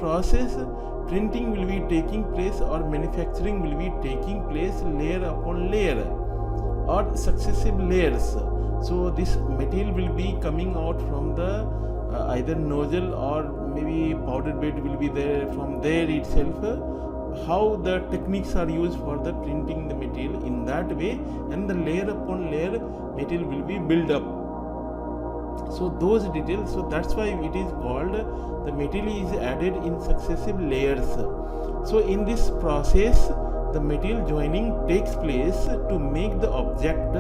process, printing will be taking place or manufacturing will be taking place layer upon layer or successive layers. So this material will be coming out from the either nozzle or maybe powder bed will be there. From there itself, how the techniques are used for the printing the material in that way, and the layer upon layer material will be built up. So those details, so that's why it is called the material is added in successive layers. So in this process, the material joining takes place to make the object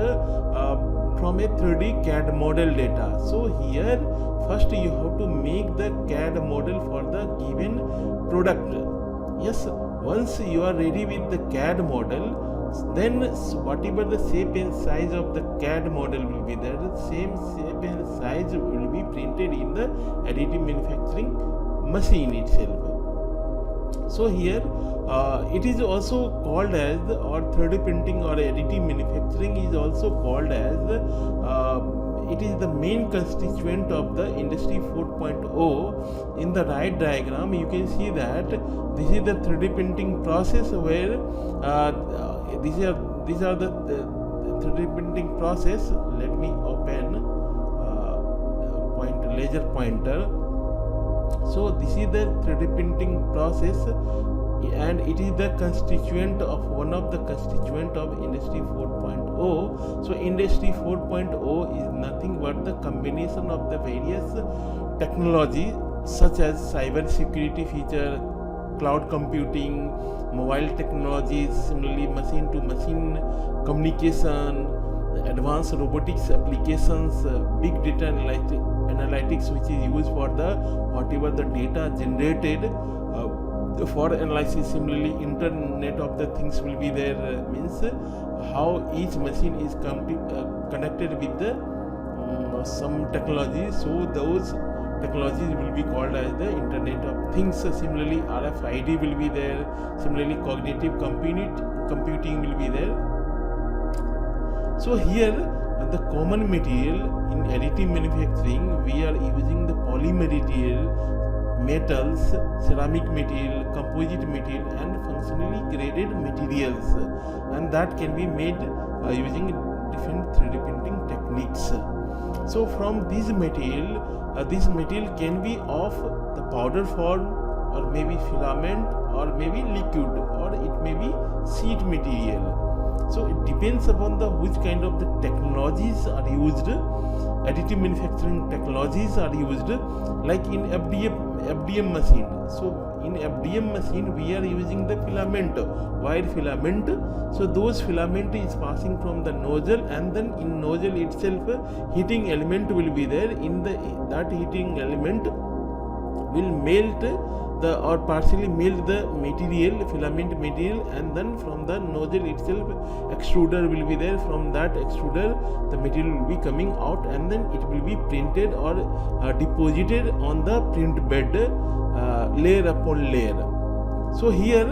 from a 3D CAD model data. So here first you have to make the CAD model for the given product. Yes, once you are ready with the CAD model, then whatever the shape and size of the CAD model will be there, the same shape and size will be printed in the additive manufacturing machine itself. So here it is also called as or 3D printing or additive manufacturing is also called as it is the main constituent of the industry 4.0. In the right diagram you can see that this is the 3D printing process where these are the 3D printing process. Let me open laser pointer. So this is the 3D printing process, and it is the constituent of one of the constituent of industry 4.0. So industry 4.0 is nothing but the combination of the various technology such as cyber security feature, cloud computing, mobile technologies, similarly machine to machine communication, advanced robotics applications, big data analytics which is used for the whatever the data generated for analysis. Similarly internet of the things will be there, means how each machine is connected with the some technology. So those technologies will be called as the internet of things. Similarly RFID will be there, similarly cognitive computing will be there. So here the common material in additive manufacturing, we are using the polymer material, metals, ceramic material, composite material and functionally graded materials, and that can be made using different 3D printing techniques. So from this material can be of the powder form or maybe filament or maybe liquid or it may be sheet material. So it depends upon the which kind of the technologies are used. Additive manufacturing technologies are used, like in FDM machine. So in FDM machine we are using the filament, wire filament. So those filament is passing from the nozzle, and then in nozzle itself heating element will be there. In that heating element will melt the or partially melt the material, filament material, and then from the nozzle itself extruder will be there. From that extruder the material will be coming out, and then it will be printed or deposited on the print bed layer upon layer. So here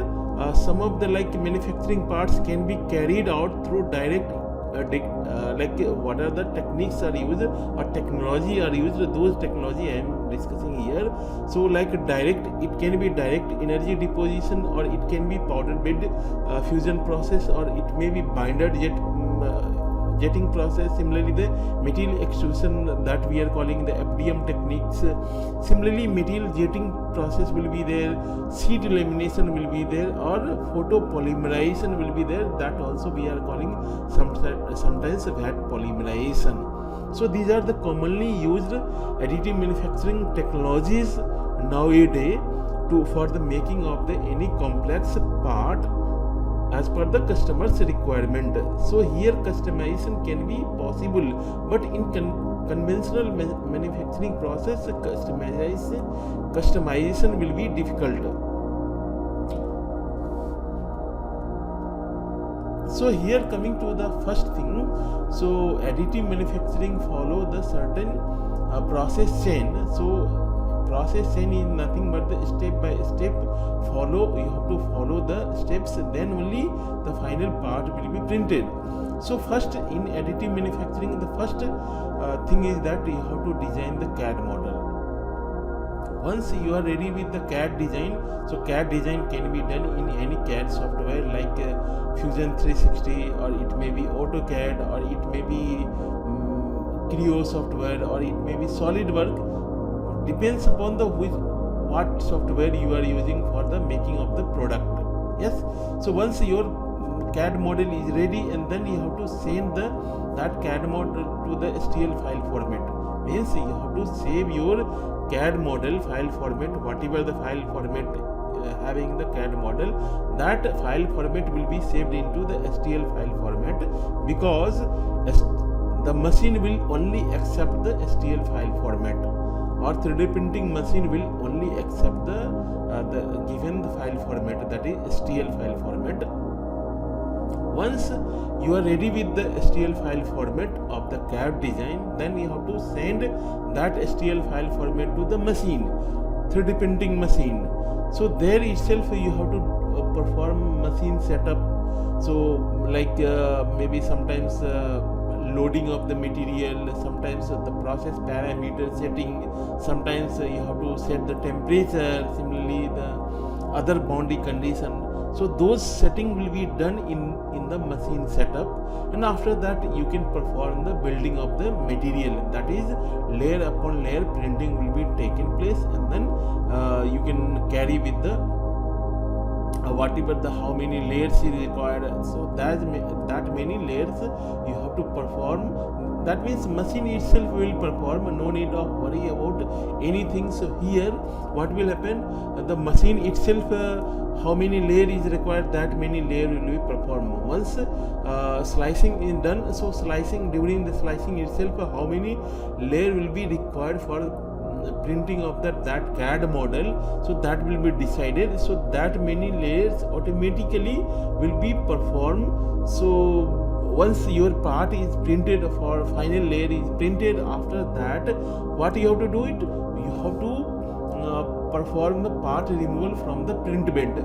some of the like manufacturing parts can be carried out through direct like what are the techniques are used or technology are used, those technology I am discussing here. So like direct, it can be direct energy deposition, or it can be powder bed fusion process, or it may be binder jetting process. Similarly the material extrusion that we are calling the FDM techniques. Similarly material jetting process will be there, sheet lamination will be there, or photopolymerization will be there, that also we are calling sometimes VAT polymerization. So these are the commonly used additive manufacturing technologies nowadays for the making of the any complex part as per the customer's requirement. So here customization can be possible, but in conventional manufacturing process customization will be difficult. So here coming to the first thing, so additive manufacturing follow the certain process chain. So process chain is nothing but the step by step follow. You have to follow the steps, then only the final part will be printed. So first in additive manufacturing, the first thing is that you have to design the CAD model. Once you are ready with the CAD design, so CAD design can be done in any CAD software like Fusion 360, or it may be AutoCAD, or it may be Creo software, or it may be SolidWorks. Depends upon the what software you are using for the making of the product. Yes, so once your CAD model is ready, and then you have to send that CAD model to the STL file format. Means you have to save your CAD model file format, whatever the file format having the CAD model, that file format will be saved into the STL file format, because the machine will only accept the STL file format, or 3D printing machine will only accept the given the file format, that is STL file format. Once you are ready with the STL file format of the CAD design, then you have to send that STL file format to the machine, 3D printing machine. So there itself you have to perform machine setup. So like maybe sometimes loading of the material, sometimes the process parameter setting, sometimes you have to set the temperature, similarly the other boundary condition. So those setting will be done in the machine setup, and after that you can perform the building of the material, that is layer upon layer printing will be taken place, and then you can carry with the whatever the how many layers is required. So that many layers you have to perform. That means machine itself will perform, no need of worry about anything. So here what will happen, the machine itself how many layer is required, that many layer will be performed. Once slicing is done, so slicing, during the slicing itself how many layer will be required for printing of that CAD model, so that will be decided. So that many layers automatically will be performed. So once your part is printed, for final layer is printed, after that what you have to do it, you have to perform the part removal from the print bed.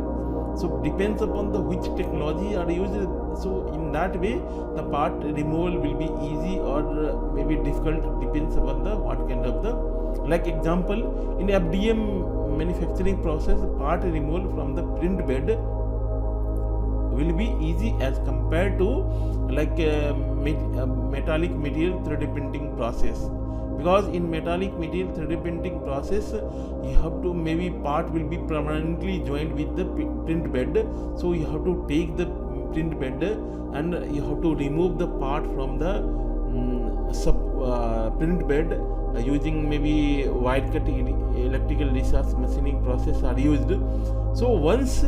So depends upon the which technology are used. So in that way the part removal will be easy or maybe difficult, depends upon the what kind of the, like example in FDM manufacturing process, part removal from the print bed will be easy as compared to like metallic material 3D printing process. Because in metallic material 3D printing process you have to, maybe part will be permanently joined with the print bed, so you have to take the print bed and you have to remove the part from the print bed using maybe wide cut electrical discharge machining process are used. So once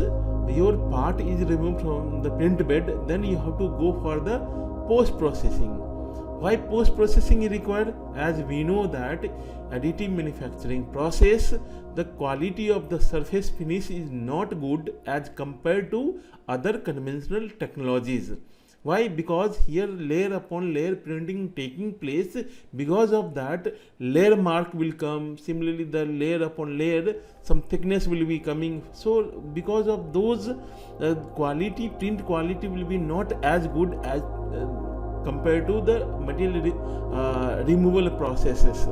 your part is removed from the print bed, then you have to go for the post processing. Why post processing is required? As we know that additive manufacturing process, the quality of the surface finish is not good as compared to other conventional technologies. Why? Because here layer upon layer printing taking place, because of that layer mark will come, similarly the layer upon layer some thickness will be coming. So because of those quality, print quality will be not as good as compared to the material removal processes.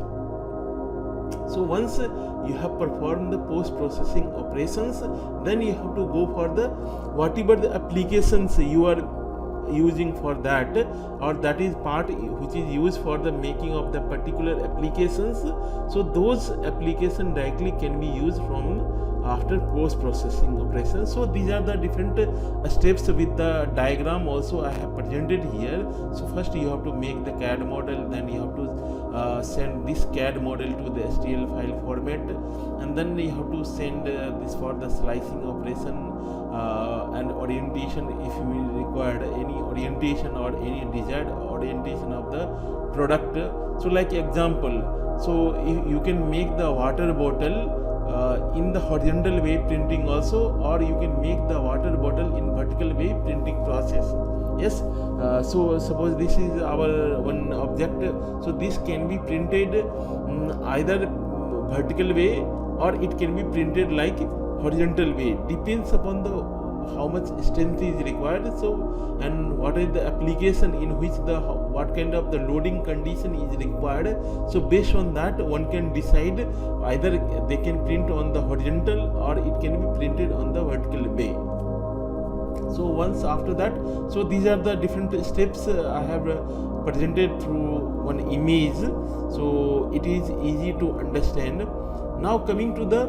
So once you have performed the post processing operations, then you have to go for the whatever the applications you are using for that, or that is part which is used for the making of the particular applications. So those applications directly can be used from after post processing operations. So these are the different steps with the diagram also I have presented here. So first you have to make the CAD model, then you have to send this CAD model to the STL file format, and then you have to send this for the slicing operation and orientation, if you required any orientation or any desired orientation of the product. So like example, so you can make the water bottle in the horizontal way printing also, or you can make the water bottle in vertical way printing process. Yes, so suppose this is our one object, so this can be printed either vertical way or it can be printed like horizontal way, depends upon the how much strength is required, so and what is the application in which the what kind of the loading condition is required. So based on that one can decide either they can print on the horizontal or it can be printed on the vertical way. So once after that, so these are the different steps I have presented through one image, so it is easy to understand. Now coming to the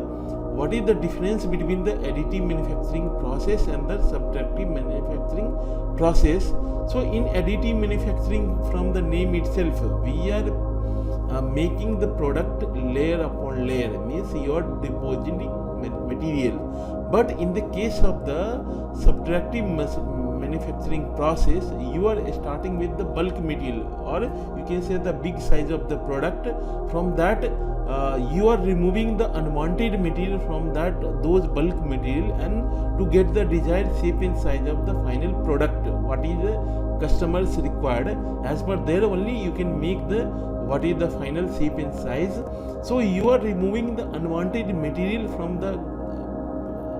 what is the difference between the additive manufacturing process and the subtractive manufacturing process. So in additive manufacturing, from the name itself, we are making the product layer upon layer, means you are depositing material. But in the case of the subtractive manufacturing process, you are starting with the bulk material, or you can say the big size of the product. From that you are removing the unwanted material from those bulk material, and to get the desired shape and size of the final product, what is the customers required. As per there only you can make the what is the final shape and size. So you are removing the unwanted material from the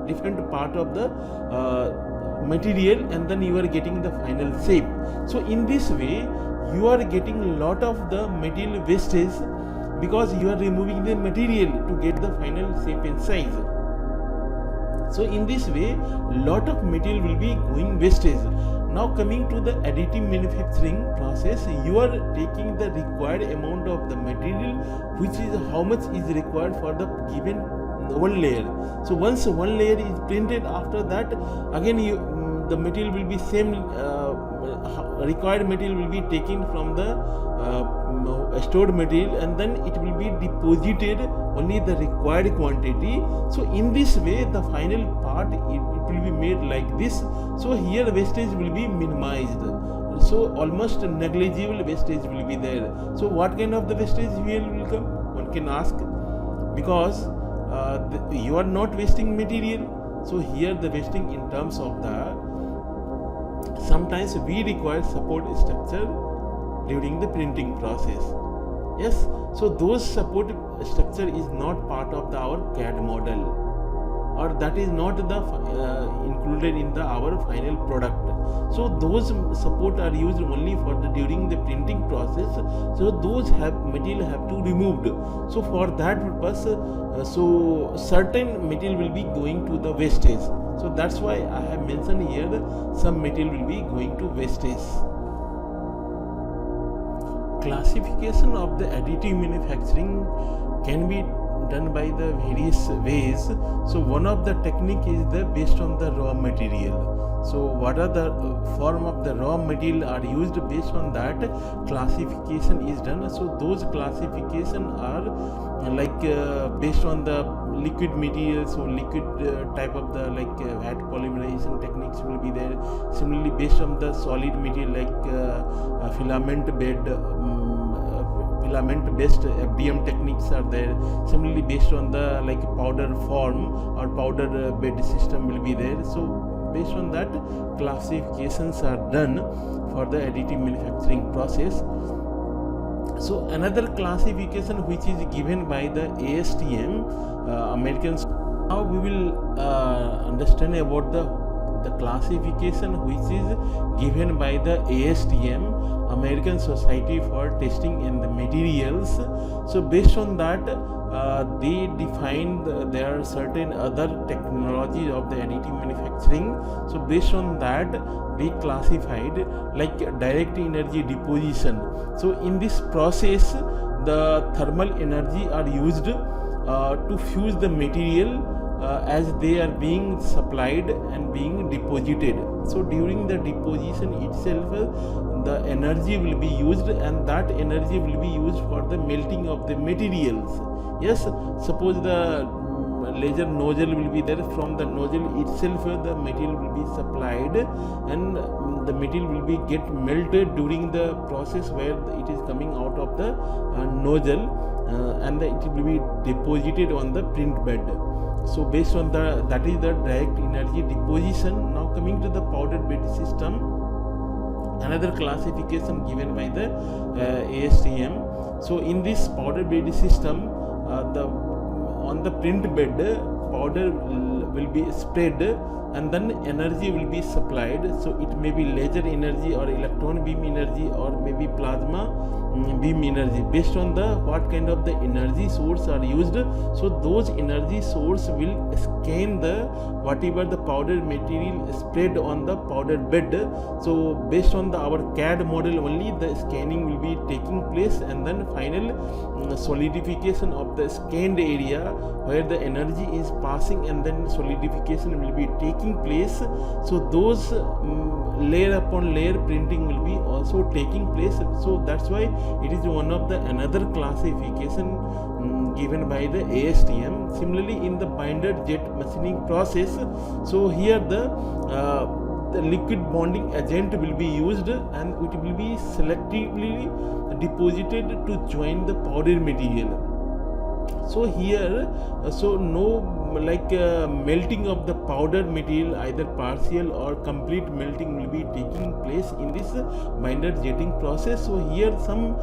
different part of the material, and then you are getting the final shape. So in this way you are getting a lot of the material wastage, because you are removing the material to get the final shape and size. So in this way lot of material will be going wastage. Now coming to the additive manufacturing process, you are taking the required amount of the material, which is how much is required for the given one layer. So once one layer is printed, after that again the material will be same, required material will be taken from the stored material, and then it will be deposited only the required quantity. So in this way the final part it will be made like this. So here wastage will be minimized, so almost negligible wastage will be there. So what kind of the wastage will come, one can ask, because you are not wasting material. So here the wasting in terms of the, sometimes we require support structure during the printing process. Yes, so those support structure is not part of our CAD model, or that is not the included in our final product. So those support are used only for during the printing process. So those material have to removed. So for that purpose, so certain material will be going to the wastage. So that's why I have mentioned here some material will be going to wastage. Classification of the additive manufacturing can be done by the various ways. So one of the technique is the based on the raw material. So what are the form of the raw material are used, based on that classification is done. So those classification are like based on the liquid material, so liquid type of the like VAT polymerization techniques will be there. Similarly based on the solid material like filament based FDM techniques are there. Similarly based on the like powder form or powder bed system will be there. So based on that classifications are done for the additive manufacturing process. So another classification which is given by the ASTM, Americans. Now we will understand about the classification which is given by the ASTM, American Society for Testing in the Materials. So based on that they defined there are certain other technologies of the additive manufacturing. So based on that they classified like direct energy deposition. So in this process the thermal energy are used to fuse the material as they are being supplied and being deposited. So during the deposition itself the energy will be used, and that energy will be used for the melting of the materials. Yes, suppose the laser nozzle will be there, from the nozzle itself the material will be supplied, and the material will be get melted during the process where it is coming out of the nozzle, and it will be deposited on the print bed. So based on that is the direct energy deposition. Now coming to the powdered bed system, another classification given by the ASTM. So in this powder bed system, on the print bed powder will be spread, and then energy will be supplied. So it may be laser energy or electron beam energy or maybe plasma beam energy, based on the what kind of the energy source are used. So those energy source will scan the whatever the powder material spread on the powder bed. So based on our CAD model only, the scanning will be taking place, and then final solidification of the scanned area where the energy is passing, and then solidification will be taking place. So those layer upon layer printing will be also taking place. So that's why it is one of the another classification given by the ASTM. Similarly, in the binder jet machining process, so here the liquid bonding agent will be used, and it will be selectively deposited to join the powder material. So here, so no melting of the powder material, either partial or complete melting will be taking place in this binder jetting process. So here some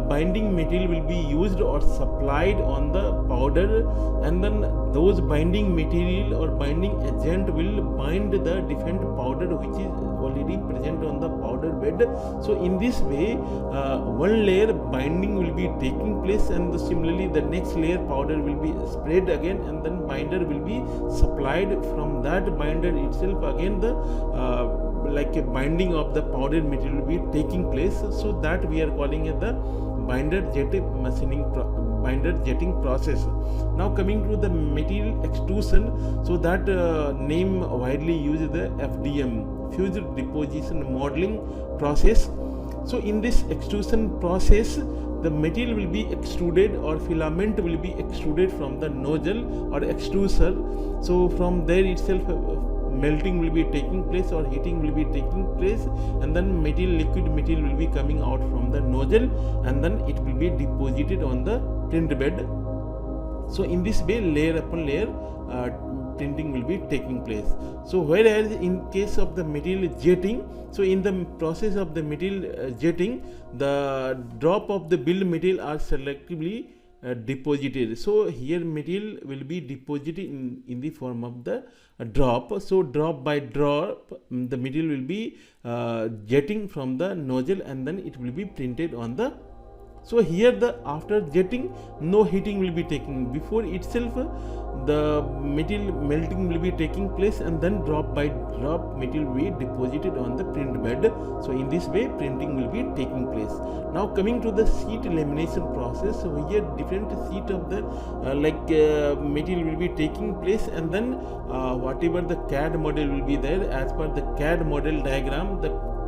binding material will be used or supplied on the powder, and then those binding material or binding agent will bind the different powder which is already present on the powder bed. So in this way, one layer binding will be taking place, and similarly the next layer powder will be spread again, and then binder will be supplied. From that binder itself again the a binding of the powder material will be taking place. So that we are calling it the binder jetting process. Now coming to the material extrusion, so that name widely used the FDM, fused deposition modeling process. So in this extrusion process, the material will be extruded or filament will be extruded from the nozzle or extruser. So from there itself melting will be taking place or heating will be taking place, and then liquid material will be coming out from the nozzle, and then it will be deposited on the print bed. So in this way, layer upon layer printing will be taking place. So whereas in case of the material jetting, so in the process of the material jetting, the drop of the build material are selectively deposited. So here material will be deposited in the form of the drop. So drop by drop the material will be jetting from the nozzle, and then it will be printed on the. So here after jetting, no heating will be taking. Before itself the material melting will be taking place, and then drop by drop material will be deposited on the print bed. So in this way printing will be taking place. Now coming to the sheet lamination process, so here different sheet of the material will be taking place, and then whatever the CAD model will be there, as per the CAD model diagram,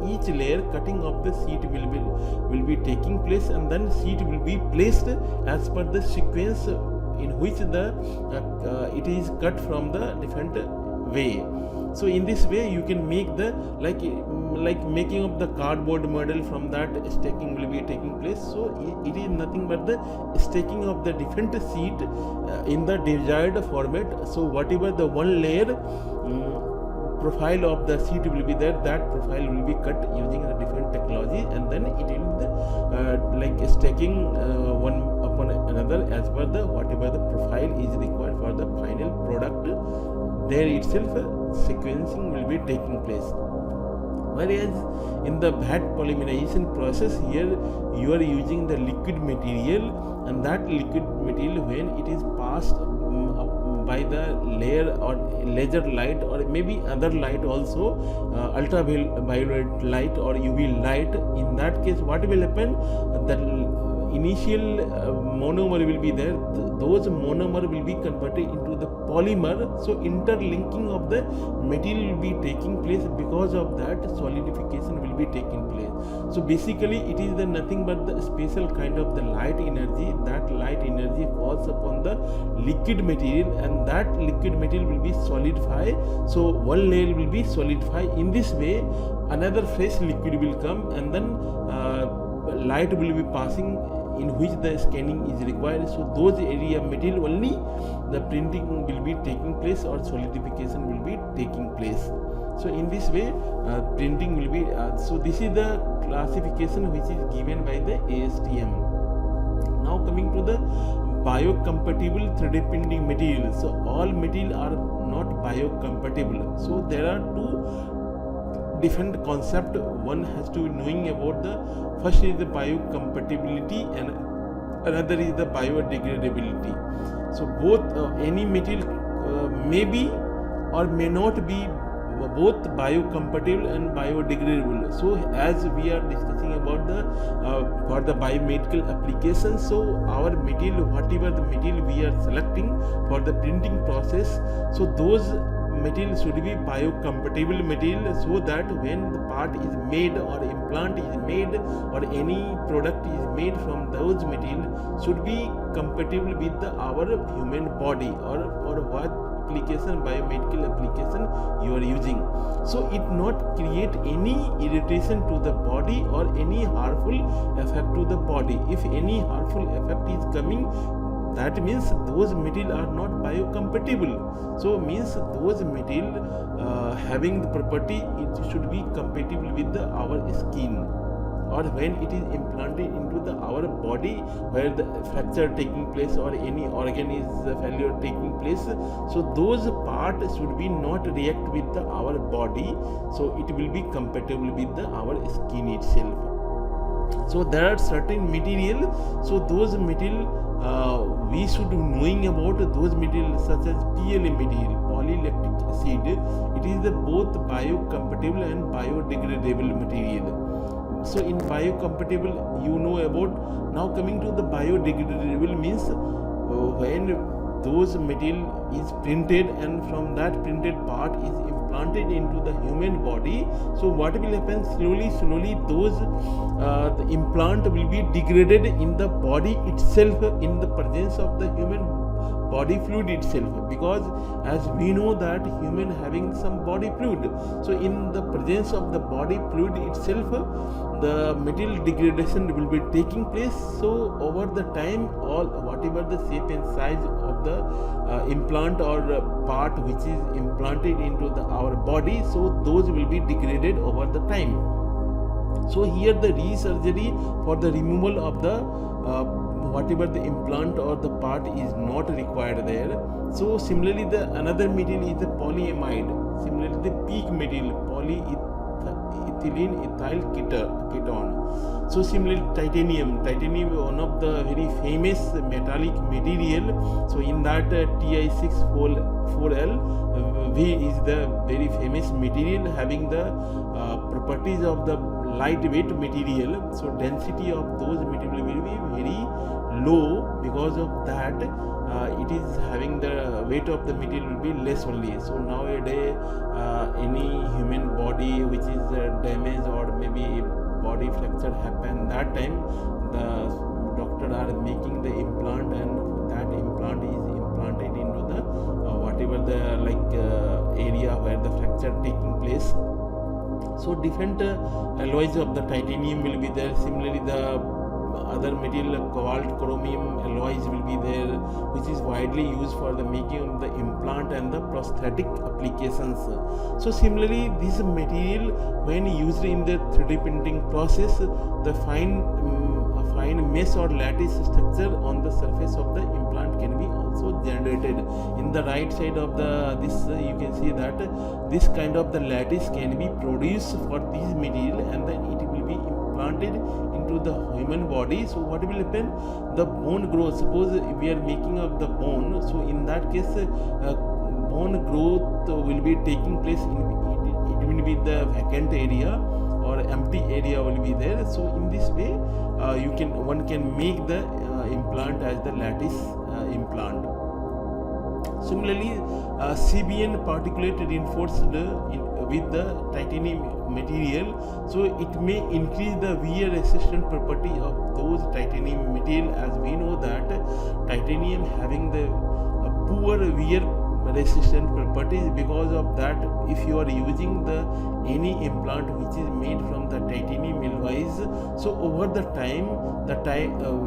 each layer cutting of the sheet will be taking place, and then sheet will be placed as per the sequence in which it is cut from the different way. So in this way you can make the making of the cardboard model. From that stacking will be taking place. So it is nothing but the stacking of the different sheet in the desired format. So whatever the one layer profile of the sheet will be there, that profile will be cut using the different technology, and then it will stacking one upon another as per the whatever the profile is required for the final product. There itself sequencing will be taking place. Whereas in the VAT polymerization process, here you are using the liquid material, and that liquid material, when it is passed by the layer or laser light or maybe other light also, ultraviolet light or UV light, in that case what will happen, that initial monomer will be there, those monomer will be converted into the polymer. So interlinking of the material will be taking place. Because of that, solidification will be taking place. So basically it is nothing but the special kind of the light energy. That light energy falls upon the liquid material, and that liquid material will be solidify. So one layer will be solidify. In this way another fresh liquid will come, and then light will be passing in which the scanning is required. So those area material only the printing will be taking place or solidification will be taking place. So in this way printing will be so this is the classification which is given by the ASTM. Now coming to the biocompatible 3D printing materials. So all material are not biocompatible. So there are two different concepts one has to be knowing about. The first is the biocompatibility and another is the biodegradability. So both any material may be or may not be both biocompatible and biodegradable. So as we are discussing about the for the biomedical application, so our material, whatever the material we are selecting for the printing process, so those material should be biocompatible material, so that when the part is made or implant is made or any product is made from those material should be compatible with our human body or what application, biomedical application you are using. So it not create any irritation to the body or any harmful effect to the body. If any harmful effect is coming, that means those material are not biocompatible. So means those material having the property, it should be compatible with our skin, or when it is implanted into our body where the fracture taking place or any organ is failure taking place, so those parts should be not react with our body, so it will be compatible with our skin itself. So there are certain material, so those material we should be knowing about those materials such as PLA material, polylactic acid. It is the both biocompatible and biodegradable material. So in biocompatible you know about. Now coming to the biodegradable means when those material is printed and from that printed part is implanted into the human body, so what will happen, slowly those the implant will be degraded in the body itself in the presence of the human body fluid itself, because as we know that human having some body fluid, so in the presence of the body fluid itself the material degradation will be taking place. So over the time, all whatever the shape and size of the implant or part which is implanted into our body, so those will be degraded over the time. So here the re-surgery for the removal of the whatever the implant or the part is not required there. So similarly the another material is the polyamide, similarly the PEEK material, polyethylene ethyl ketone. So similarly titanium one of the very famous metallic material. So in that Ti6-4L V is the very famous material having the properties of the lightweight material. So density of those material will be very low, because of that it is having the weight of the material will be less only. So nowadays any human body which is damaged or maybe body fracture happen, that time the doctor are making the implant and that implant is implanted into the whatever the area where the fracture taking place. So different alloys of the titanium will be there. Similarly the other material cobalt chromium alloys will be there, which is widely used for the making of the implant and the prosthetic applications. So similarly this material when used in the 3D printing process, the fine mesh or lattice structure on the surface of the implant can be also generated. In the right side of this you can see that this kind of the lattice can be produced for this material and then it will be implanted into the human body. So what will happen, the bone growth, suppose we are making of the bone, so in that case bone growth will be taking place it will be the vacant area or empty area will be there. So in this way one can make the implant as the lattice implant. Similarly CBN particulate reinforced with the titanium material, so it may increase the wear resistant property of those titanium material, as we know that titanium having the poor wear resistant properties. Because of that, if you are using the any implant which is made from the titanium alloys, so over the time the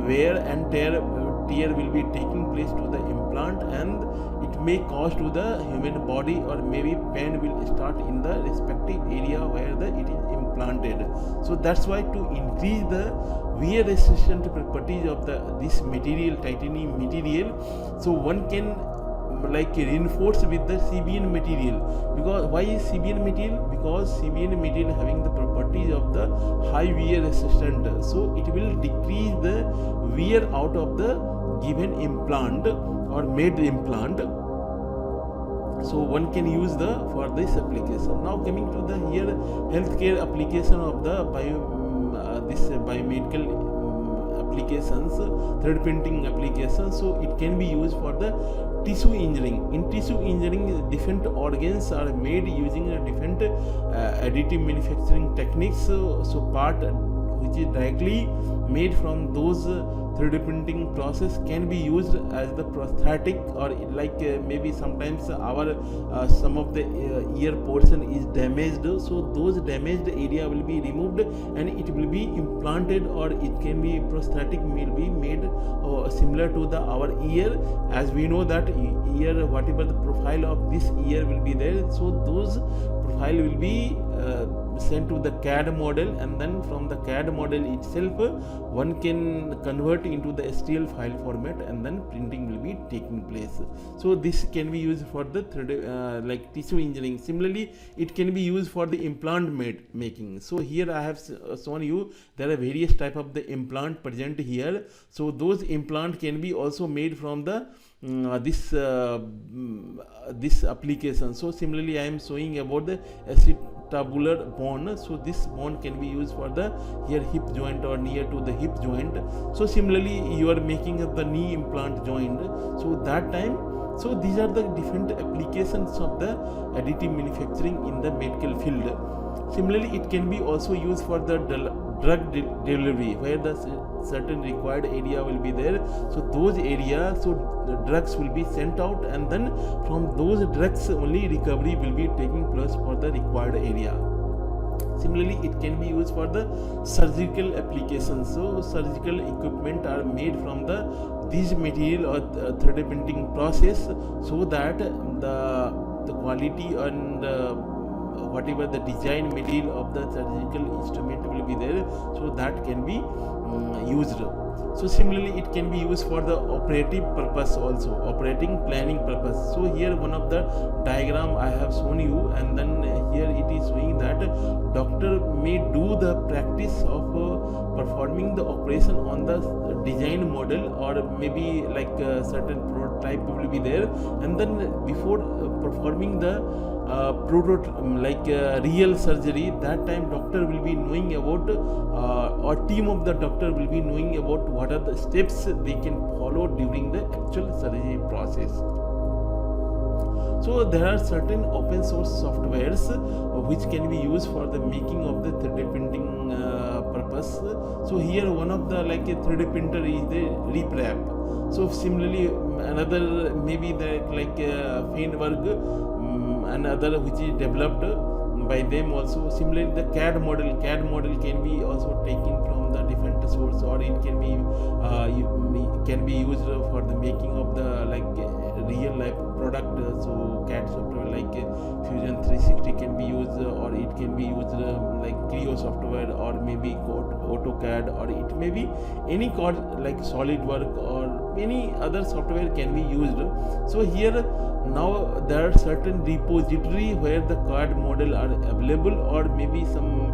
wear and tear will be taking place to the implant and it may cause to the human body or maybe pain will start in the respective area where it is implanted. So that's why to increase the wear resistant properties of this material, titanium material, so one can like reinforced with the CBN material. Because why is CBN material? Because CBN material having the properties of the high wear resistant, so it will decrease the wear out of the given implant or made implant. So one can use for this application. Now coming to the here healthcare application of the biomedical applications, 3D printing applications. So it can be used for the tissue engineering. In tissue engineering, different organs are made using different additive manufacturing techniques. So part which is directly made from those 3D printing process can be used as the prosthetic, or like maybe sometimes our some of the ear portion is damaged, so those damaged area will be removed and it will be implanted, or it can be prosthetic will be made similar to the our ear. As we know that ear, whatever the profile of this ear will be there, so those profile will be sent to the CAD model, and then from the CAD model itself one can convert into the STL file format, and then printing will be taking place. So this can be used for the 3D like tissue engineering. Similarly, it can be used for the implant making. So here I have shown you there are various type of the implant present here. So those implant can be also made from the this application. So similarly, I am showing about the acetabular bone. So this bone can be used for the here hip joint or near to the hip joint. So similarly, you are making the knee implant joint. So that time, so these are the different applications of the additive manufacturing in the medical field. Similarly, it can be also used for the drug delivery, where the certain required area will be there. So those areas, so the drugs will be sent out, and then from those drugs only recovery will be taking place for the required area. Similarly, it can be used for the surgical applications. So surgical equipment are made from these material or 3D printing process, so that the quality and whatever the design material of the surgical instrument will be there, so that can be used. So similarly, it can be used for the operative purpose also, operating planning purpose. So here one of the diagram I have shown you, and then here it is showing that doctor may do the practice of performing the operation on the design model, or maybe like a certain prototype will be there, and then before performing the real surgery, that time doctor will be knowing about or team of the doctor will be knowing about what are the steps they can follow during the actual surgery process. So there are certain open source softwares which can be used for the making of the 3D printing purpose. So here one of the like a 3D printer is the RepRap. So similarly, another maybe the like Feinberg, another which is developed by them also. Similarly, the CAD model can be also taken from the different source, or it can be used for the making of the like real life product. So CAD software like Fusion 360 can be used, or it can be used like Creo software, or maybe AutoCAD, or it may be any code like SolidWorks or any other software can be used. So here now there are certain repository where the CAD model are available, or maybe some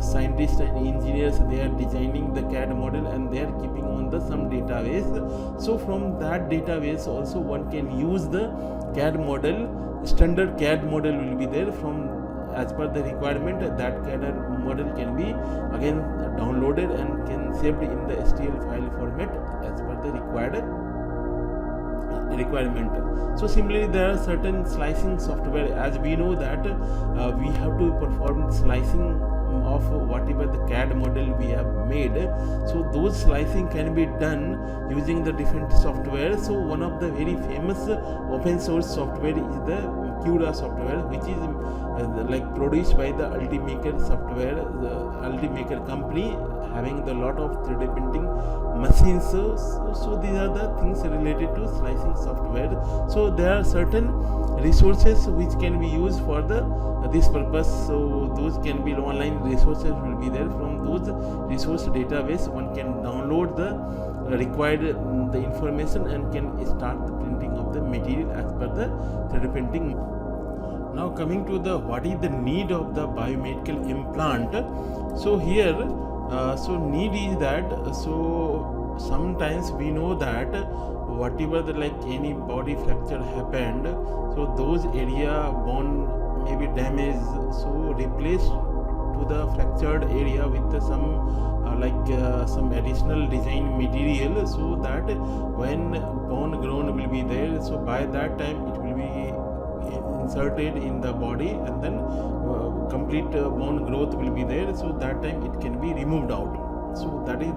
scientists and engineers, they are designing the CAD model and they are keeping on the some database. So from that database also one can use the CAD model. Standard CAD model will be there. From as per the requirement, that CAD model can be again downloaded and can saved in the STL file format as per the requirement. So similarly, there are certain slicing software. As we know that we have to perform slicing of whatever the CAD model we have made. So those slicing can be done using the different software. So one of the very famous open source software is the Cura software, which is like produced by the Ultimaker software, the Ultimaker company, having the lot of 3D printing machines. So these are the things related to slicing software. So there are certain resources which can be used for this purpose. So those can be online resources will be there. From those resource database one can download the required the information and can start the printing of the material as per the 3D printing. Now coming to the what is the need of the biomedical implant. So here need is that sometimes we know that whatever the any body fracture happened, so those area bone may be damaged, so replace to the fractured area with some additional design material, so that when bone grown will be there, so by that time it will be inserted in the body, and then complete bone growth will be there, so that time it can be removed out. So that is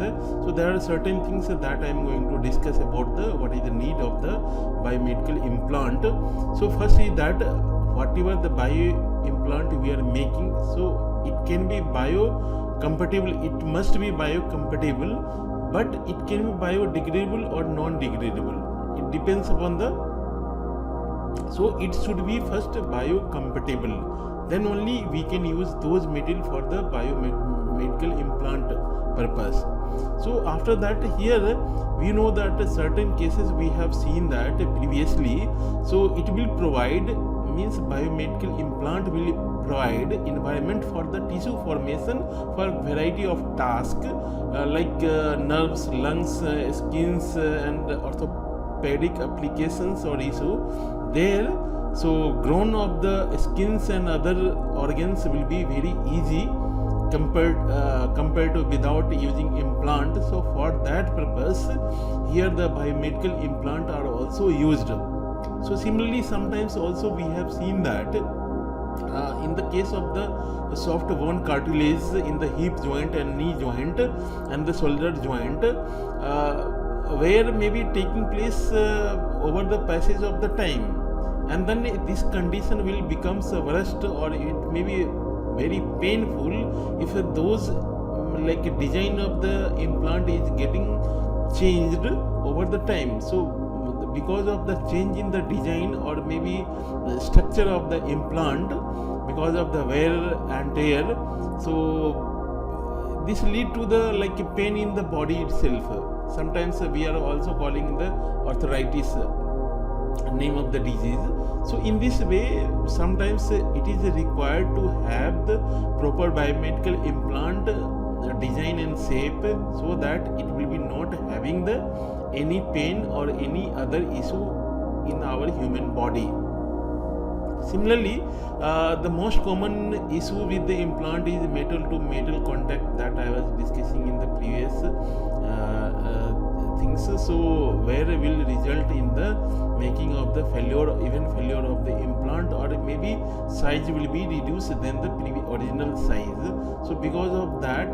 there are certain things that I am going to discuss about what is the need of the biomedical implant. So first is that whatever the bio implant we are making, so it can be biocompatible, it must be biocompatible, but it can be biodegradable or non-degradable. It depends upon so it should be first biocompatible, then only we can use those material for the biomedical implant purpose. So after that, here we know that certain cases we have seen that previously, so it will provide, means biomedical implant will provide environment for the tissue formation for variety of tasks nerves, lungs, skins and orthopedic applications or issue there. So grown of the skins and other organs will be very easy compared to without using implant. So for that purpose, here the biomedical implant are also used. So similarly, sometimes also we have seen that in the case of the soft bone cartilage in the hip joint and knee joint and the shoulder joint, where may be taking place over the passage of the time, and then this condition will become worst, or it may be very painful if those design of the implant is getting changed over the time. So because of the change in the design or maybe the structure of the implant, because of the wear and tear, so this lead to the pain in the body itself. Sometimes we are also calling the arthritis name of the disease. So in this way, sometimes it is required to have the proper biomedical implant design and shape, so that it will be not having any pain or any other issue in our human body. Similarly, the most common issue with the implant is metal to metal contact that I was discussing in the previous things. So where will result in the making of the failure of the implant, or maybe size will be reduced than the original size. So because of that,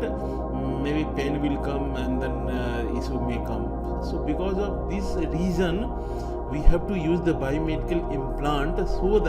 maybe pain will come and then issue may come. So because of this reason, we have to use the biomedical implant so that